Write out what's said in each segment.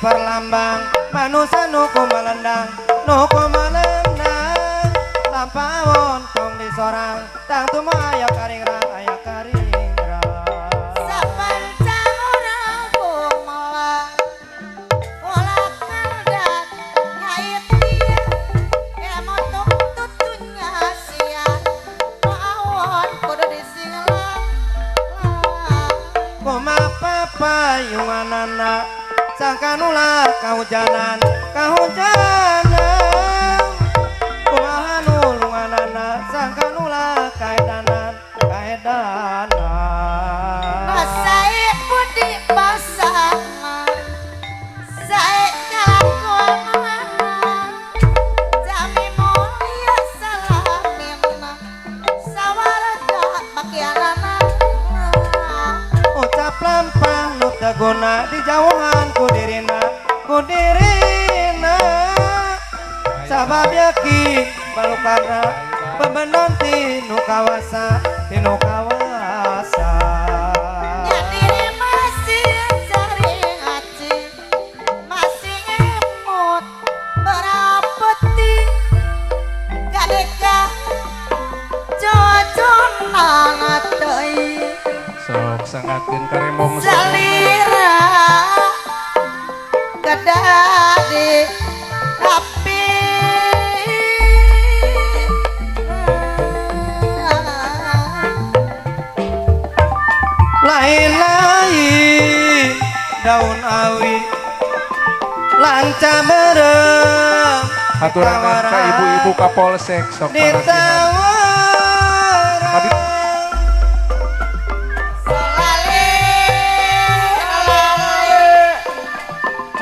perlambang manusia nuku melendang lampawon tong di sorang tang tumo ayak karingrang sapancang orang kumalang kolak ngerdak ngait dia emotok tutunya sia mawon kudu disinglang kumapa payunganana sangkanula kahujanan kumaha nulunganana sangkanula kaedanan Sae budi pasangan Sae kalakuan Jami mulia salamina Sawarga makianana ucap lampah nu teguna di jauhan kudirina sabab yakin balukana bebenon tinu kawasa Ya diri masih cari ngaci Masih ngemut berapeti Kadeka jojonan atei sok sangatkeun karemong Salira kedadi rapi lain-lain daun awi lanca berem haturangan ka ibu-ibu Kapolsek sok panasihan ditawaran Habib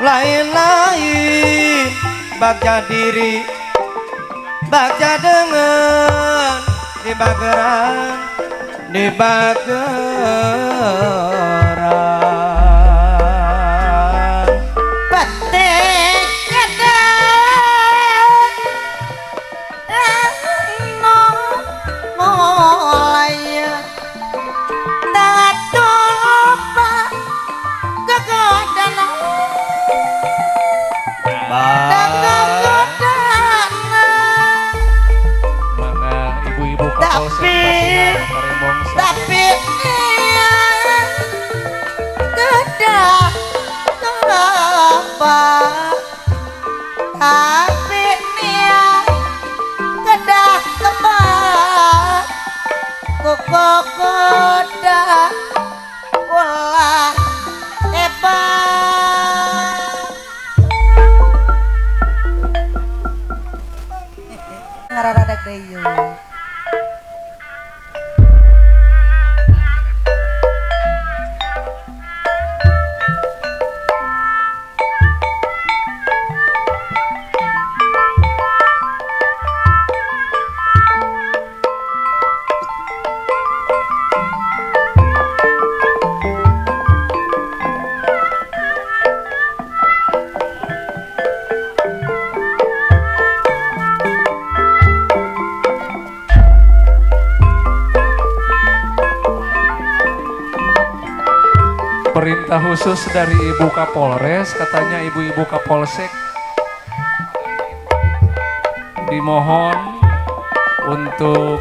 lain-lain bagja diri bagja dengan di bageran petik kedah mulai tangan tupa kegodana mana ibu-ibu Kapolsek pasihan karemong tapi niat kedah kenapa tapi niat kedah kebak kuku kuda ulah hebat ngararadak deh yuk perintah khusus dari Ibu Kapolres, katanya ibu-ibu Kapolsek dimohon untuk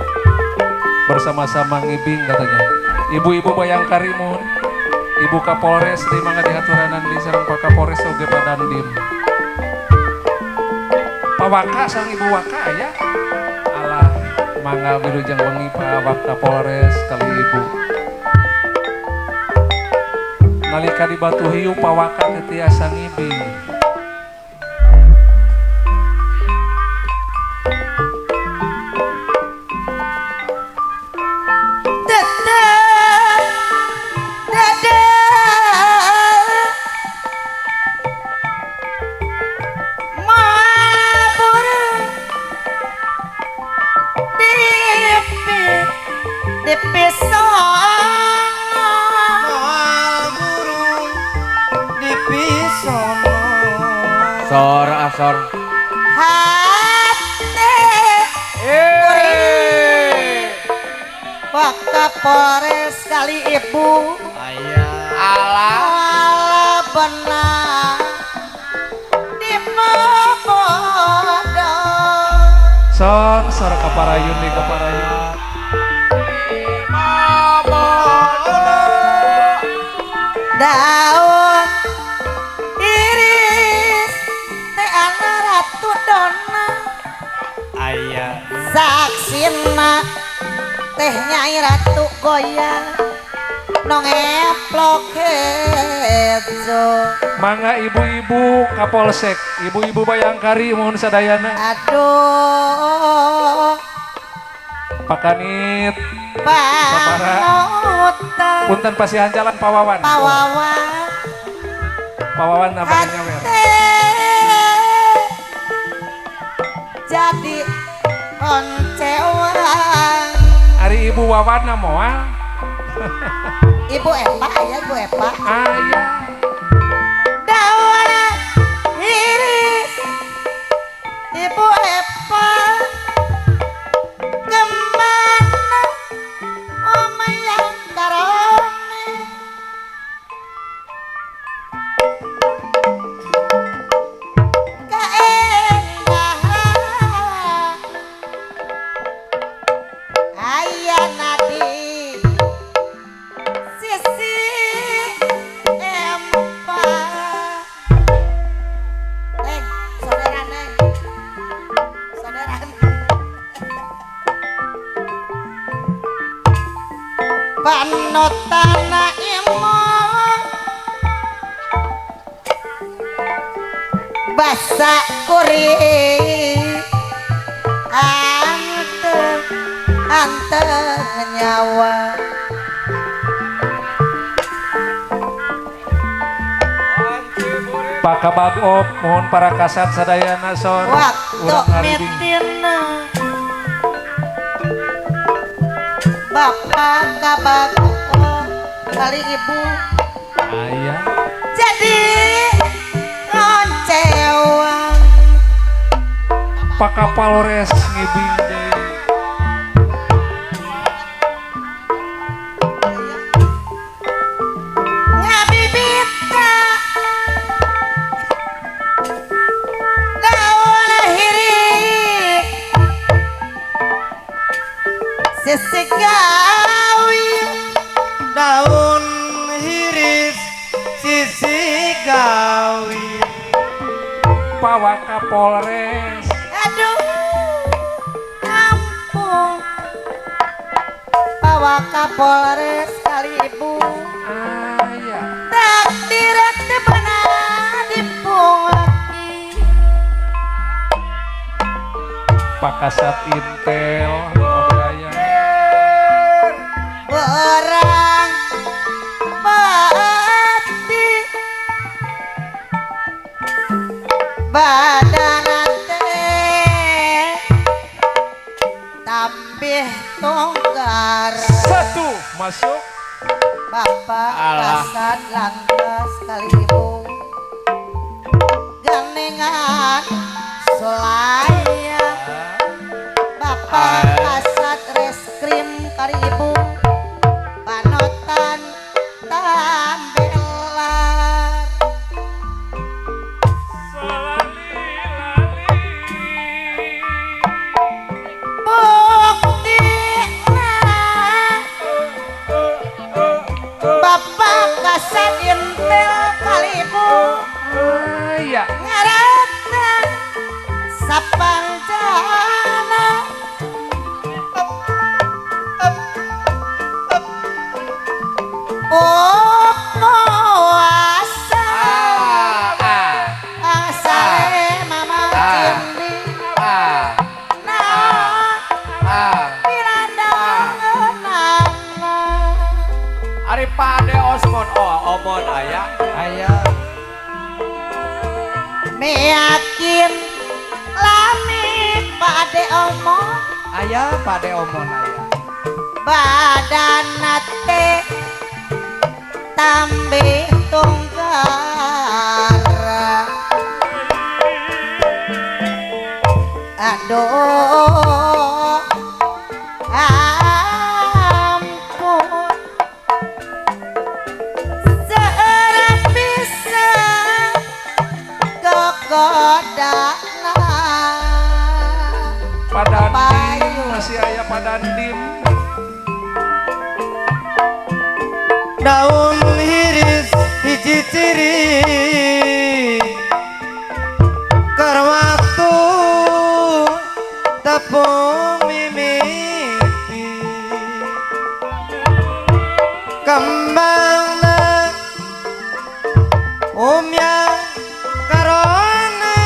bersama-sama ngibing katanya. Ibu-ibu Bayang Karimun, Ibu Kapolres di mangga dihaturanan di sareng Pak Kapolres oge padandim. Pawaka sareng Ibu Waka aya. Alah mangga wilujeng wengi Pak Kapolres kali Ibu. Nalika di Batu Hiu Pawaka tetiasa ngibing. Asor asor hati Pak Kapolres kali ibu ayah ala benar Sok sora kaparayun di kaparayun. Daun iris teh ana ratu dona Ayah saksina teh nyai ratu goyang nongeplok hejo. Mangga ibu-ibu Kapolsek, ibu-ibu Bayangkari mohon sadayana. Aduh Pakanit panutan punten pasihan jalan Pawawan. pawawan Pawawan namanya nyawer. jadi oncewan Ari ibu Wawan moal. ibu Epa ya ibu Epa Ayah. daun iris ibu Epa kemana omayang karone kaendahan ayah nadi sisi empa neng saudara neng saudara panotana imo basa kuri anteng nyawa Pak Kabagop mohon para kasat sadayana son. waktu Urang haribing. mitina bapak kabago kali ibu Ayah. jadi ngoncewang Pak Kapolres ngibing deui. ngabibita daun hirik sisi gawi daun hiris sisi gawi Pak Kapolres. aduh ampun bawa Kapolres kali ibu Ayah. takdir teu beunang dipungaki Pak Kasat Intel Odaya. orang pati badan teh tambih tonggar Satu masuk. bapak Alah. kasat lantas kali ibu gandengan selayang bapak kasat reskrim kali ibu panotan tambelar bukti bapak kasat intel kali ibu Ayah. ngaratan sapanjana puasa asale mama cindi nah pirandangan Ari Pade Osmon omon ayah ayah meyakin lamit pade omong ayah Pade omon ayah badan nate tambih tunggara aduh ampun seorang bisa kegodana Padandim masih aya padandim. Daun iris hiji ciri keur waktu tepung mimiti kembangna umyang karone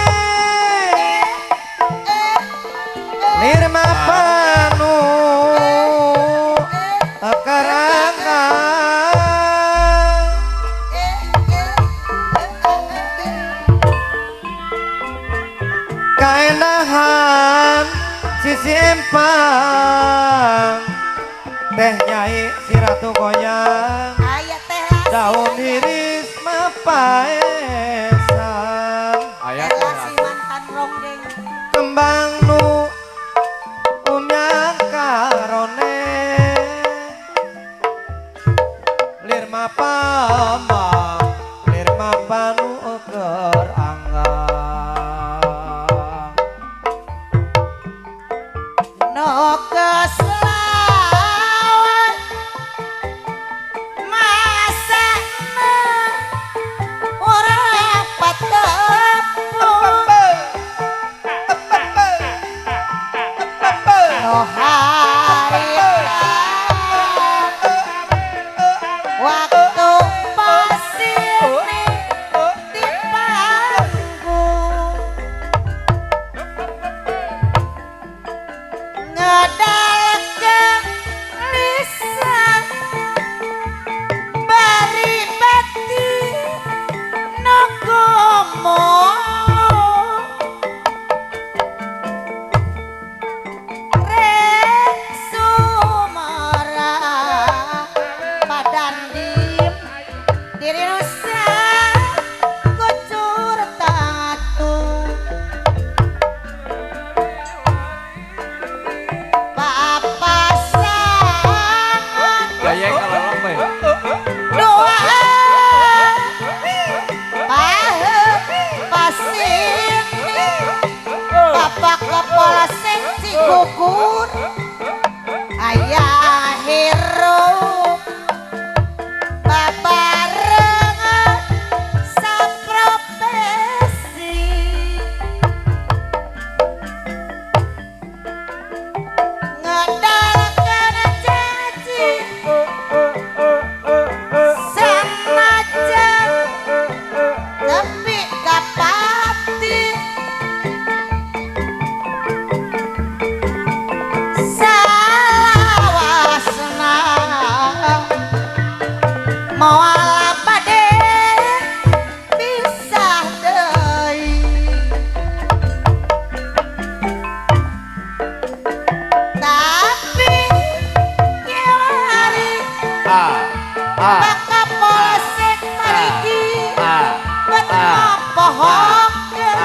nirma panu akarangan kaenahan sisi empang teh nyai si ratu goyang aya teh daun iris mapaesan Aya si mantan ronggeng kembang nu umyang karone lirma pama lirma panu keur anggang no keslawan masa orang patepung no harita waktu pasini di panggung ngedalkeun lisan bari bati no rek sumara padandim diri nusa kucur tatu papasangan Gaya kalau lomba ya. doa pasini bapak kepala sing cigugur ayah hirup babarengan saprofesi ngedalkeun janji sanajan tapi kapati salawasna moal bade pisah deui tapi kiwari baka polsek marigi bet mopohokeun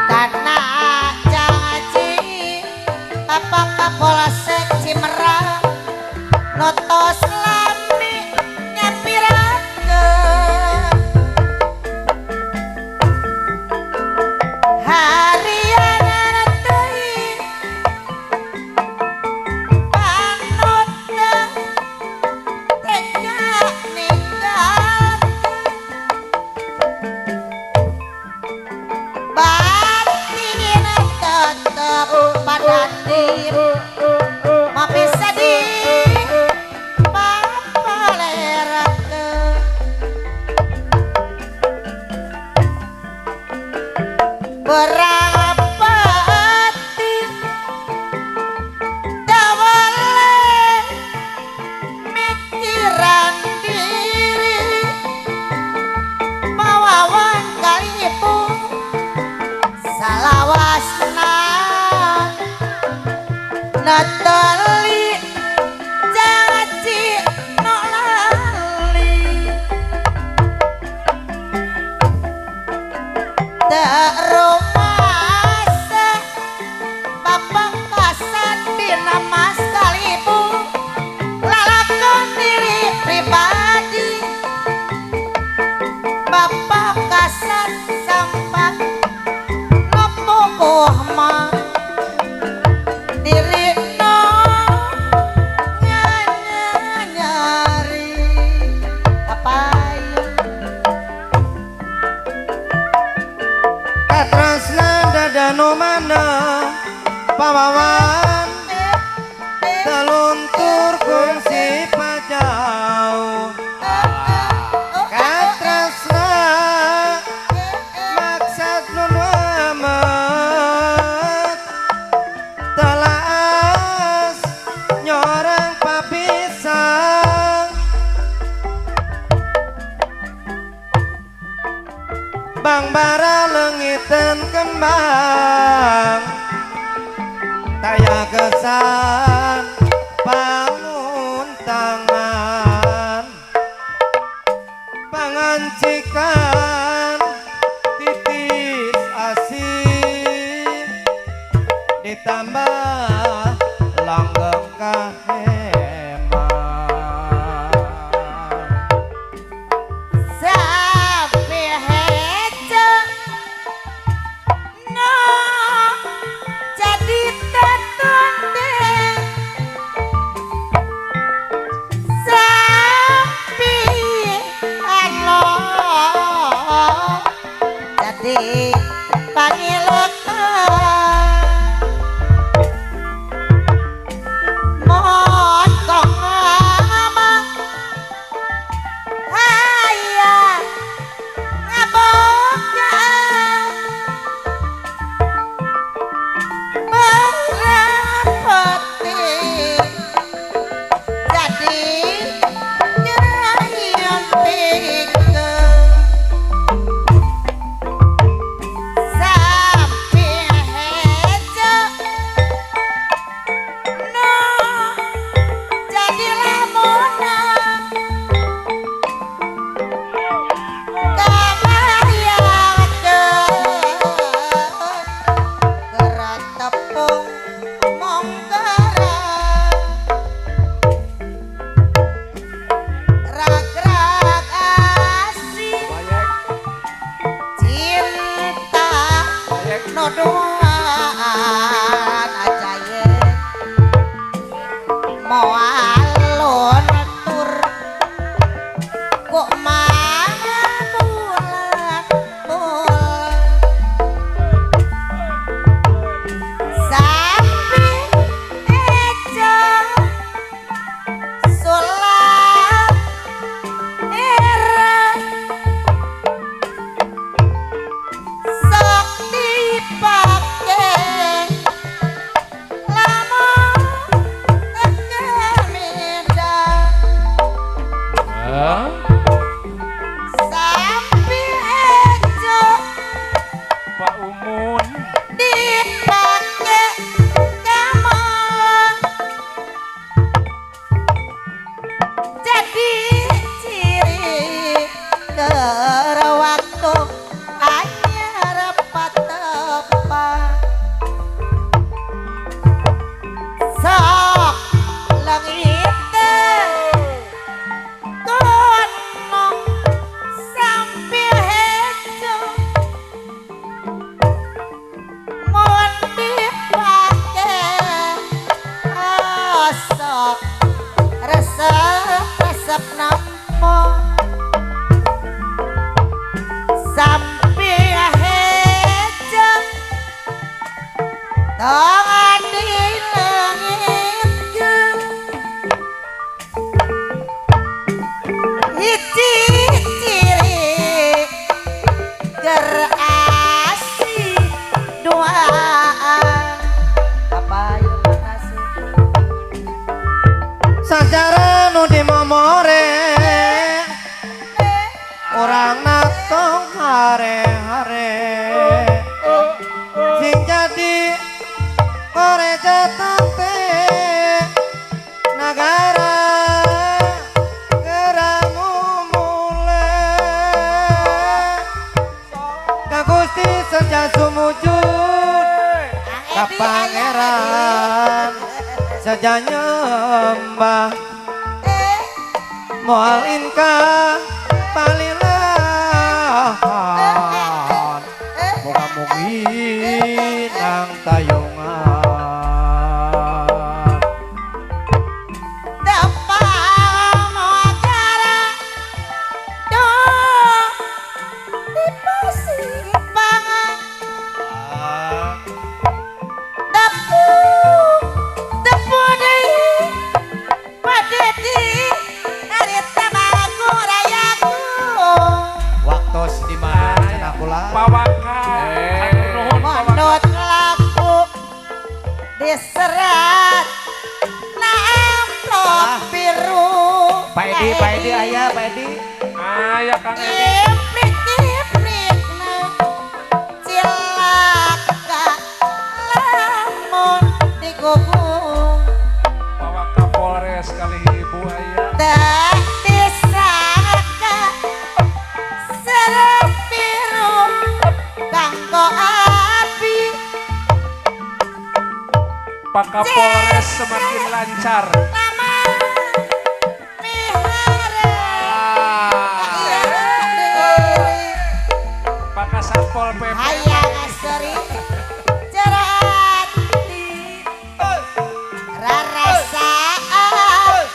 karena janji apakah polsek Cimerang notos lami nyapirakeun hariana teuing panutna tega ninggalkeun batin tetep padandim mapi sedih papalerakeun berapati dawale mikiran diri mawawan kalipung salawasna natali janji no lali tak rumah Katrasna dadano mana pawawan teluntur kungsi pajau Katrasna maksad nun amat telas nyorang papisang Bang bara lengitan kembang Taya kesan bangun tangan Pangancikan titis asin Ditambah langgeng kaheman Sapi hejo no jadi tetunde sapi alo jadi pangilekan motong amang hayang ngabogaan merapati jadi nyayempikeun sapi hejo no jadi lamunan gerak tepung monggerak rag-rag asih cinta nodoan ajaye moalon tur kok mana bulan sapi ejo sulap era sok dipake lamun kemidang Ah, sapi ejo Pak Umun dipake gamelan jadi ciri terwaktu anyar patepan sok lengite gunung sampai hejo mohon dipake osok resep nampo sampai hejo tangan di langit hiji ciri gerasi duaan apa yang manasih Sajarah nu dimomore Orang natong hare-hare Sing jadi koreja tante Nagara geramu mulai Kagusti sejak sumujud Kapangeran saja nyembah moal inka palilahan mugi nang tayungan Dapang mocara do di pasimpangan aya Kang Edi. Iprik-iprikna cilaka lamun digugung Bawa Kapolres kali ibu aya. tak disangka serem biru kanggo abi Pak Kapolres semakin lancar. nama mihara Pak Kasatpol PP. hayang asri cerati rarasaan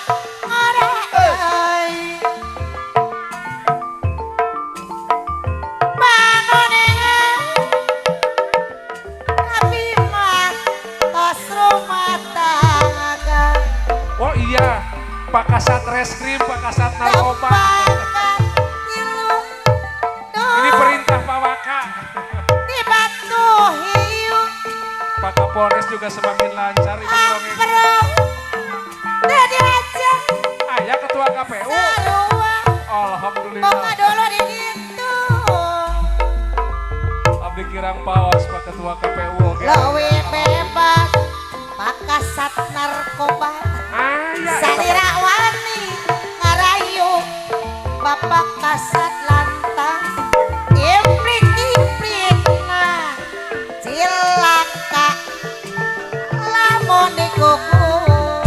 ngorai banguningan tapi mah tos rumah tangga Oh iya, Pak Kasat Reskrim, Pak Kasat Narkoba. Lembangan tilu Ini perintah Pak Waka. di batu hiu Pak Kapolres juga semakin lancar. Ibu Rongeng. amprong dan diajak Ayah Ketua KPU. sarua Alhamdulillah. bunga dulu di situ Abdi kirang pawas Pak Ketua KPU. Oke. lowi bebas pakasat narkoba Ayah. salira wani ngarayu bapak kasat lantang iprik-iprikna cilaka lamun dikukur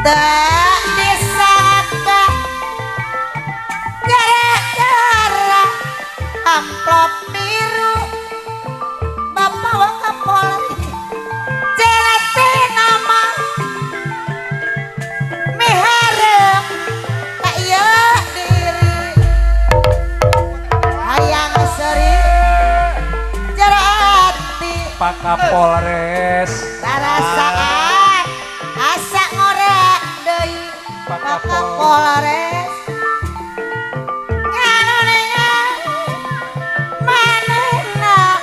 tak disangka gara-gara amplop biru bapak Wakapolri jelati nama miharep kaya diri hayang seri jerati Pak Kapolres. rasaan asa ngorek deui Pak Pak Kapolres nganuningan manehna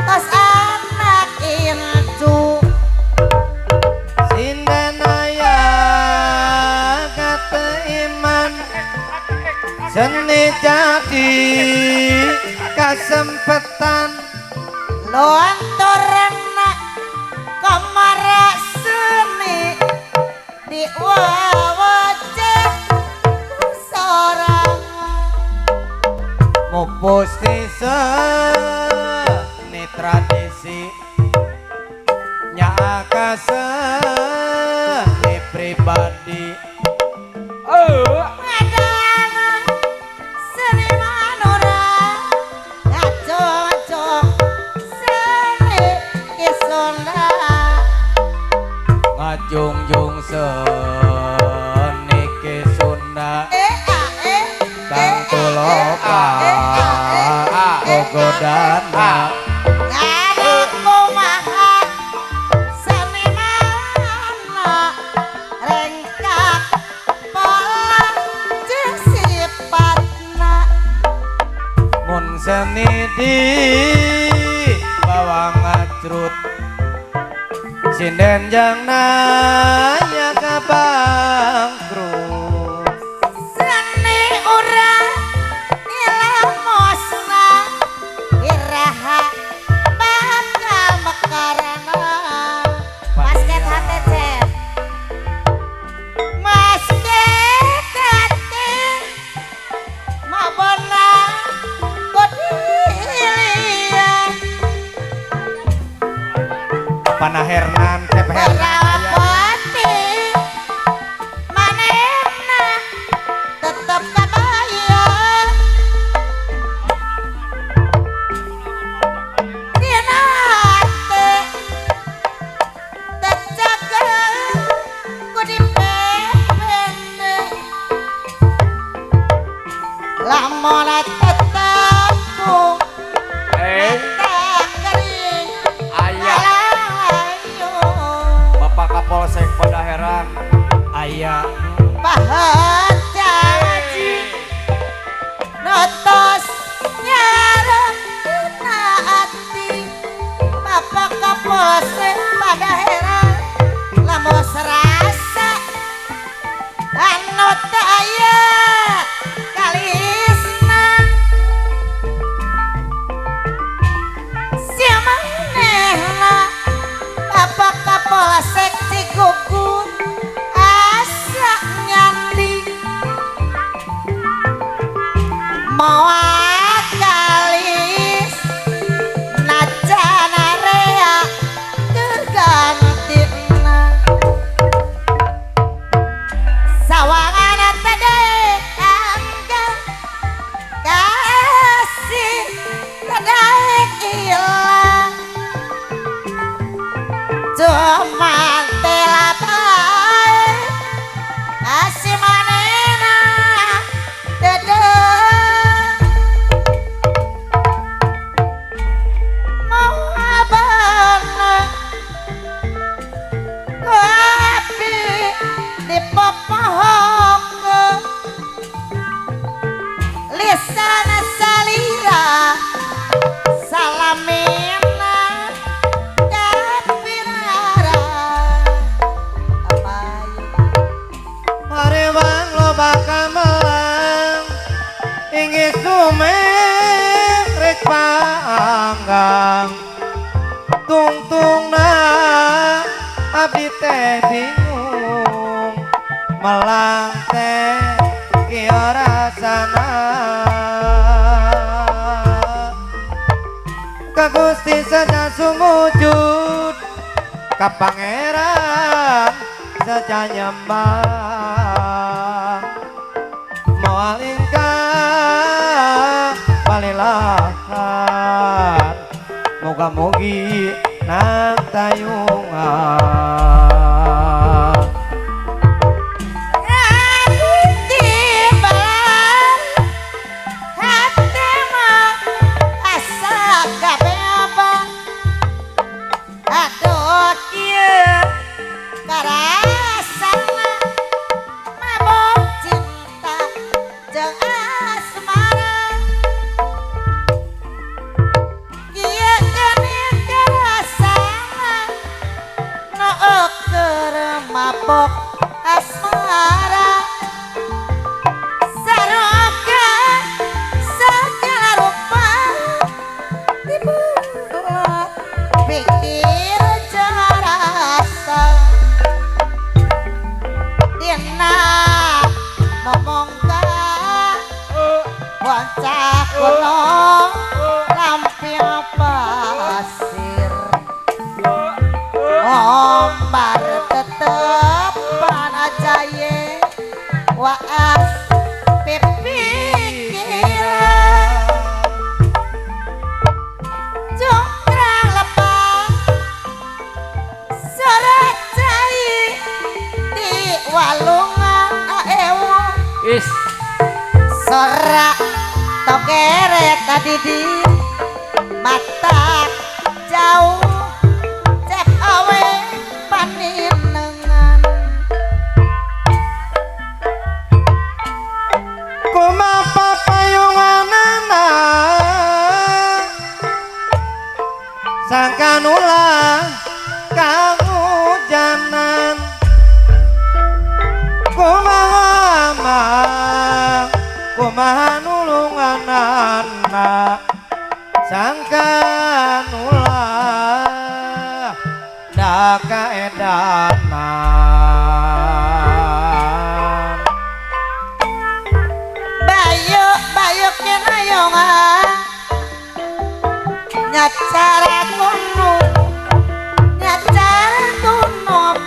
tos anak incu Sinden aya kata iman seni jadi kesempatan lontorna kamara seni di wajah sorang mupusti seni tradisi nyaka seni pribadi ngadana seni manura ngaco-ngaco seni kisona ngajungjung seni ke Sunda kang tuloka gogodana ngadu kumaha seni mana rengkak pola jeung sifatna mun seni di bawang ngacrut sinden jang naya ka bangkrut seni urang ilmosna iraha baka mekarana basket HTC basket HTC mabona kodilian panah Hernan Cep Hernan Perawati manehna tetep kabayang dina hate terjaga ku dipepende lamun tetep ku tak kering ayah alayu panggang tungtungna abdi teh bingung melang teh kieu rasana ka Gusti saja sumujud ka pangeran saja nyembah moal ingkang palilahan moga-mogi nang tayungan mabok asmara saroga segala rupa dibuat pikir jarasa dina momongga bocah gunung lampir pasir ombar tetepan aja ye waas pipikiran jonggrang lepang sorak cai di walungan aewo Is sorak tokeret tadi di mata jauh cep awe paninengan kumapa payunganana sangkan ulah kang hujanan kumaha nulunganana sangkan ulah da kaedanan bayu kenayongan nyacara kuno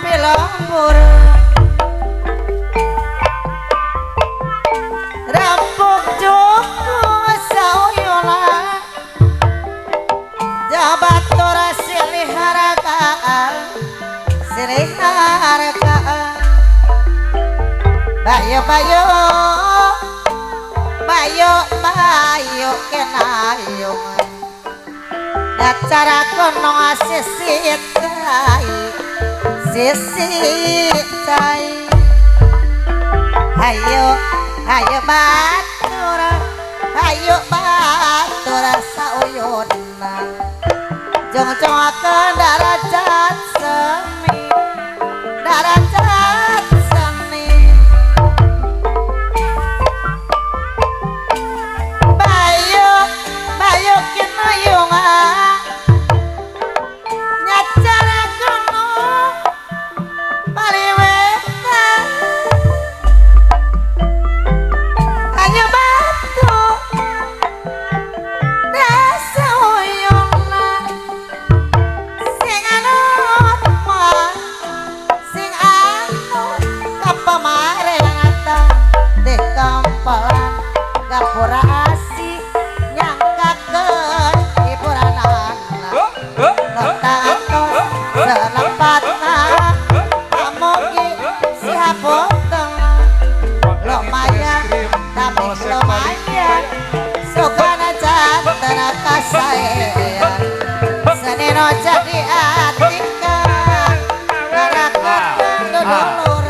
pilembur rampuk juku sauyula jabatur silih harakaan bayu kenayongan nyacara kuno sisit cai hayo batur sauyuna jong-jongakeun darajat seni bayu kinayungan nyacara kuno paliwetan hanya batu dasa uyuna sing anut sing anut kapamarengan di kampelan gapura asih nyangkakeun hiburanana notatos selepatna amogi sihapunten lumayan tapi lumayan sukana janten kasaean senino jadi atika ngarakokeun dulur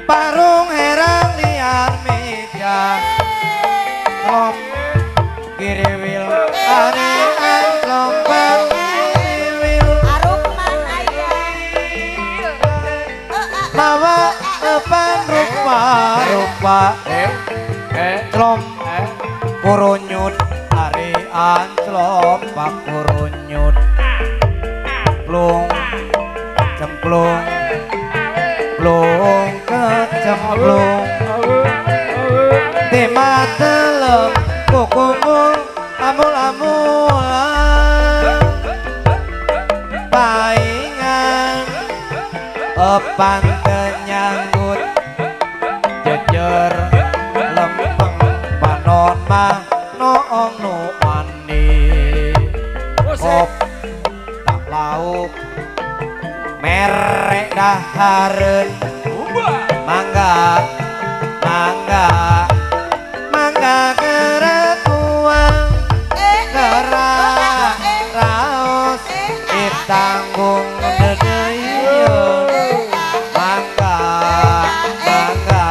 parung herang liar meja lom giriwil ane lompat giriwil arupman aya mawa epan rupa anclom kurunyut ari anclom pak kurunyut plung cemplung plung kecemplung di matelem kukumul amul-amulan paingan epan kenyanggut jejer lempeng panon mah noong nu mandi kop tak lauk merek dahareun mangga mangga mangga keretuang gerah raos itanggung dedeuyeun mangga mangga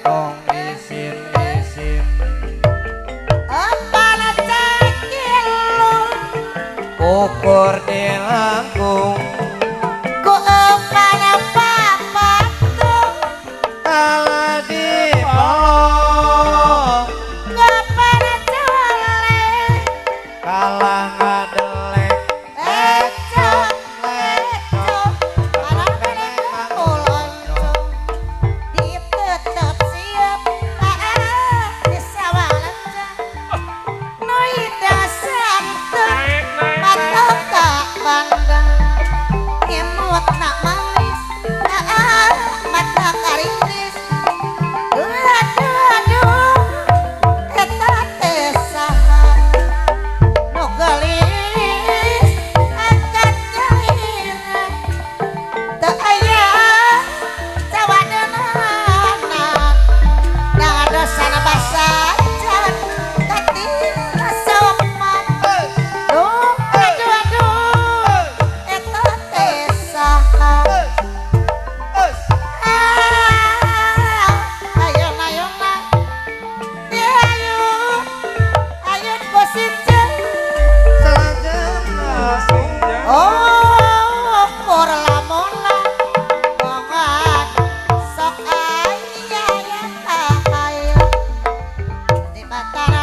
tong isin-isin Apana cakilung ukur di langkung ku apana papatung kalah di pelong apana colek kalah ngadelek lecok lecok para benek uloncong ditetep siap di sawah lencang nu ida santun matok tak pandang imut nak manis mata karingkis aduh eta teh saha nu geulis angkat nyaira teu aya cawadeunana ngadosana basajan katina sopan aduh eta teh saha ayeuna ayun positjeun oh kur lamunna bongan sok aya yang kahaya di batana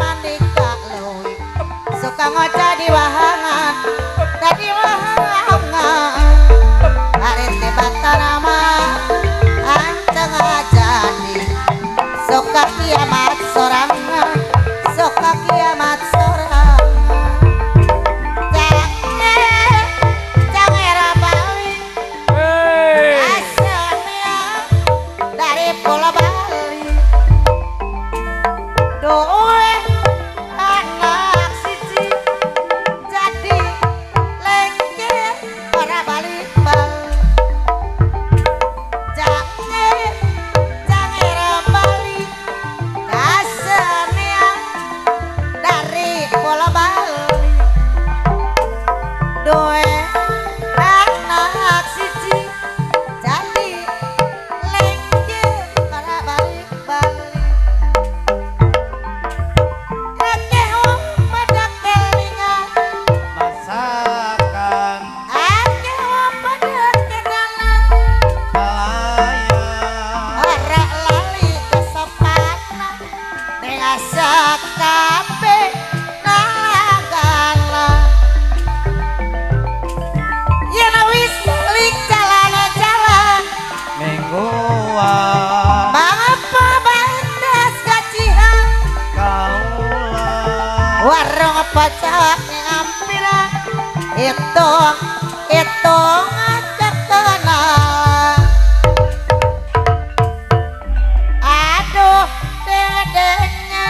mandi ka leuwih suka ngoca di wahangan tadi wahangan hari di batana anteng jadi suka kiamat sorangan suka kiamat sorangan jangan rabawi asalnya dari Pulau Bali doe anak siji jadi lengket para balik-balik jangan balik asalnya dari Pulau Bali doe anak siji jadi lengket para balik-balik akeh wong pada kelingan masakan akeh wong pada kedalan pelayan ora lali kesopanan biasa kabeh nalagala yen wis balik jalan-jalan mingguan mangapa bandas gajihan kaulah warung pacak ngampira itu ngajak kenalan aduh dedenya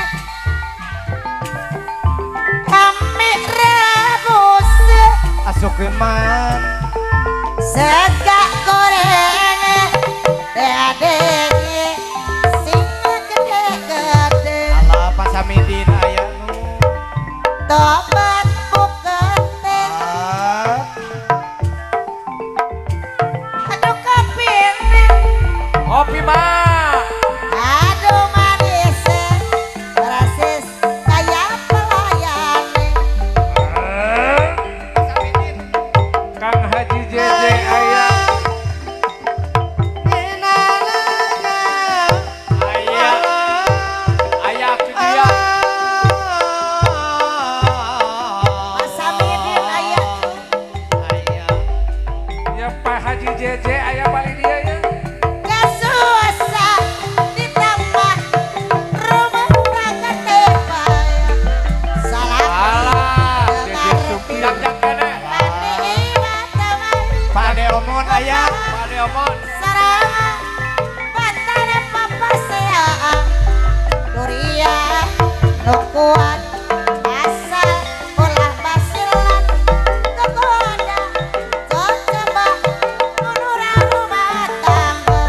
kami rebus asukin man segak goreng dedenya singa gede-gede ala pasamidin aya nu tobat bukan teh aduh kapirne Kopi mah aduh manis rasis kayak pelayan Kang Haji JJ aya nu kuat asal ulah basilan kegoda coba menurang rumah tangga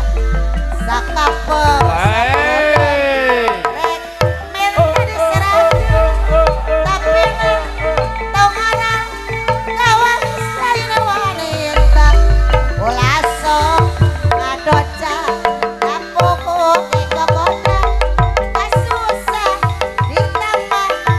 sakape Hei. rek minta diserang tapi tau ngarang gawang lain wanita ulah sok ngadoca kapuku kegoda kasusah ditambah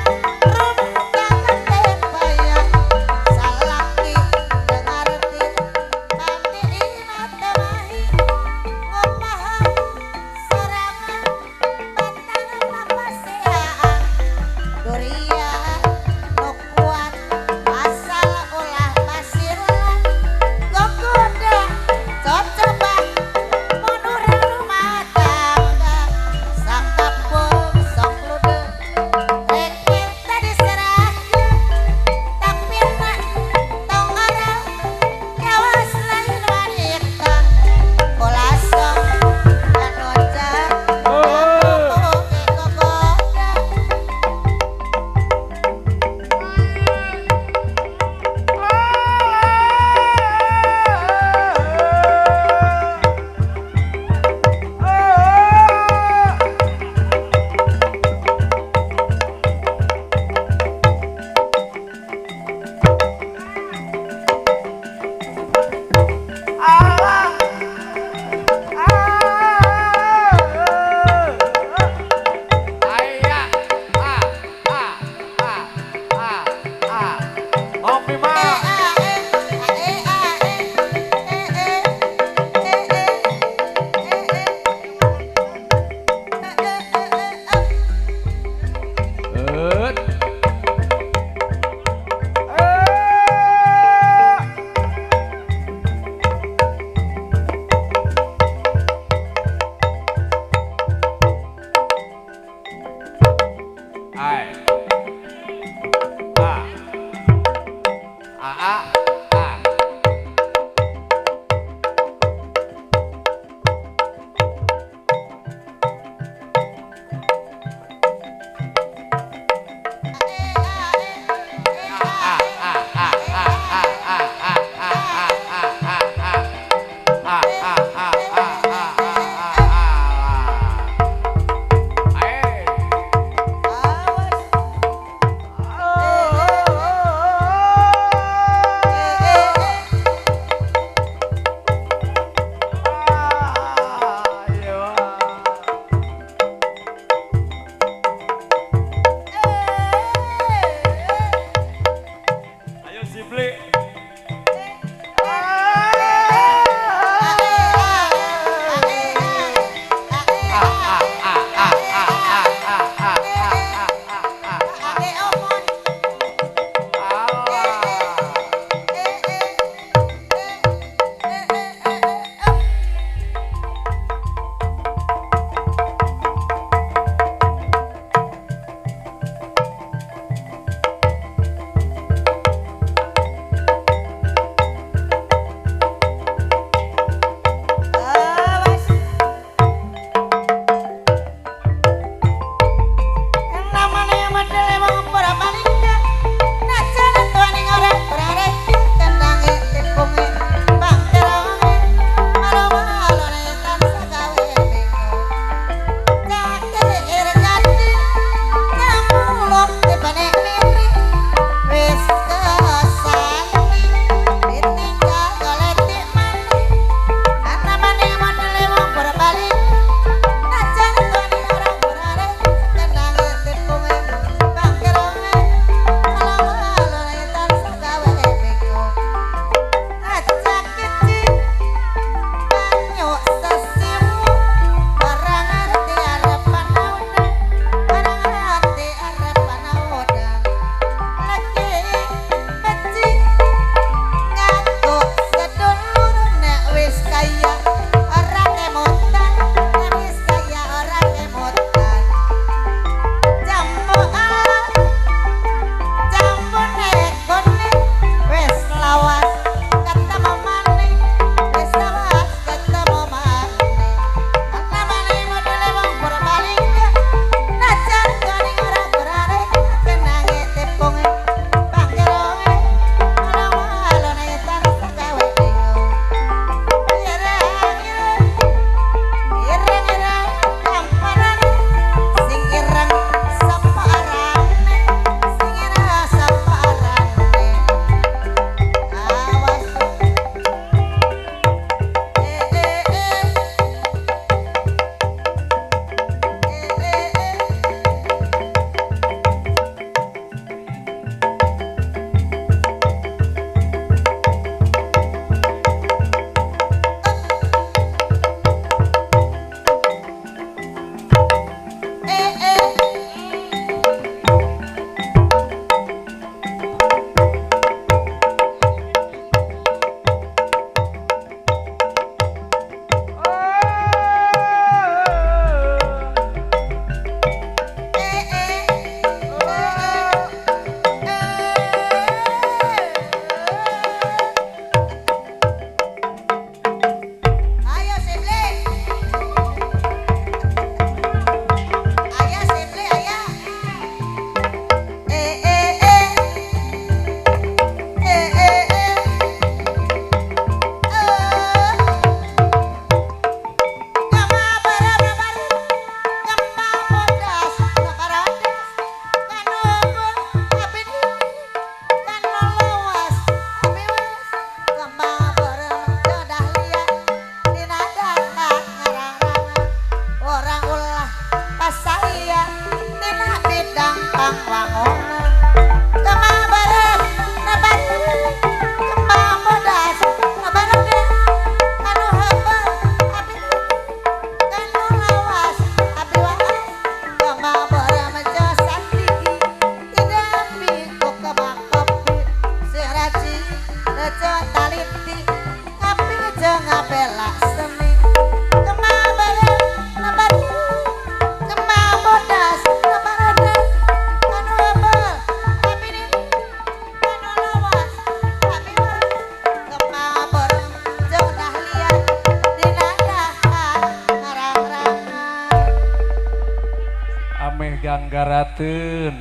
diganggarateun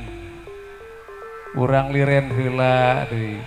urang liren heula deui.